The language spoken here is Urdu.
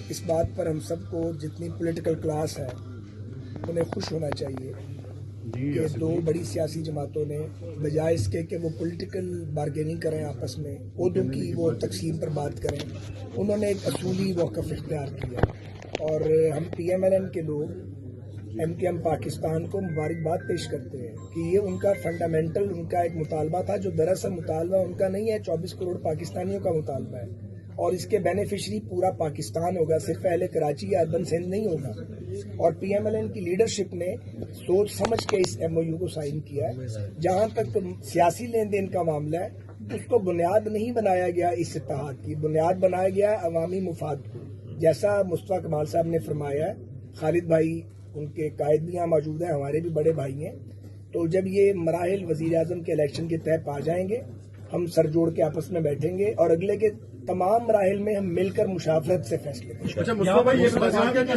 اس بات پر ہم سب کو جتنی پولیٹیکل کلاس ہے انہیں خوش ہونا چاہیے کہ دو بڑی سیاسی جماعتوں نے بجائے اس کے کہ وہ پولیٹیکل بارگیننگ کریں آپس میں، عہدوں کی وہ تقسیم پر بات کریں، انہوں نے ایک اصولی موقف اختیار کیا اور ہم پی ایم ایل این کے لوگ ایم کے ایم پاکستان کو مبارکباد پیش کرتے ہیں کہ یہ ان کا فنڈامنٹل ان کا ایک مطالبہ تھا جو دراصل مطالبہ ان کا نہیں ہے، 24 کروڑ پاکستانیوں کا مطالبہ ہے اور اس کے بینیفیشری پورا پاکستان ہوگا، صرف اہل کراچی یا اربن سندھ نہیں ہوگا۔ اور پی ایم ایل این کی لیڈرشپ نے سوچ سمجھ کے اس ایم او یو کو سائن کیا ہے۔ جہاں تک سیاسی لین دین کا معاملہ ہے اس کو بنیاد نہیں بنایا گیا، اس اتحاد کی بنیاد بنایا گیا ہے عوامی مفاد کو، جیسا مصطفیٰ کمال صاحب نے فرمایا ہے۔ خالد بھائی ان کے قائد بھی یہاں موجود ہیں، ہمارے بھی بڑے بھائی ہیں، تو جب یہ مراحل وزیر اعظم کے الیکشن کے طے پا جائیں گے ہم سر جوڑ کے آپس میں بیٹھیں گے اور اگلے کے تمام مراحل میں ہم مل کر مشاورت سے فیصلے کریں گے۔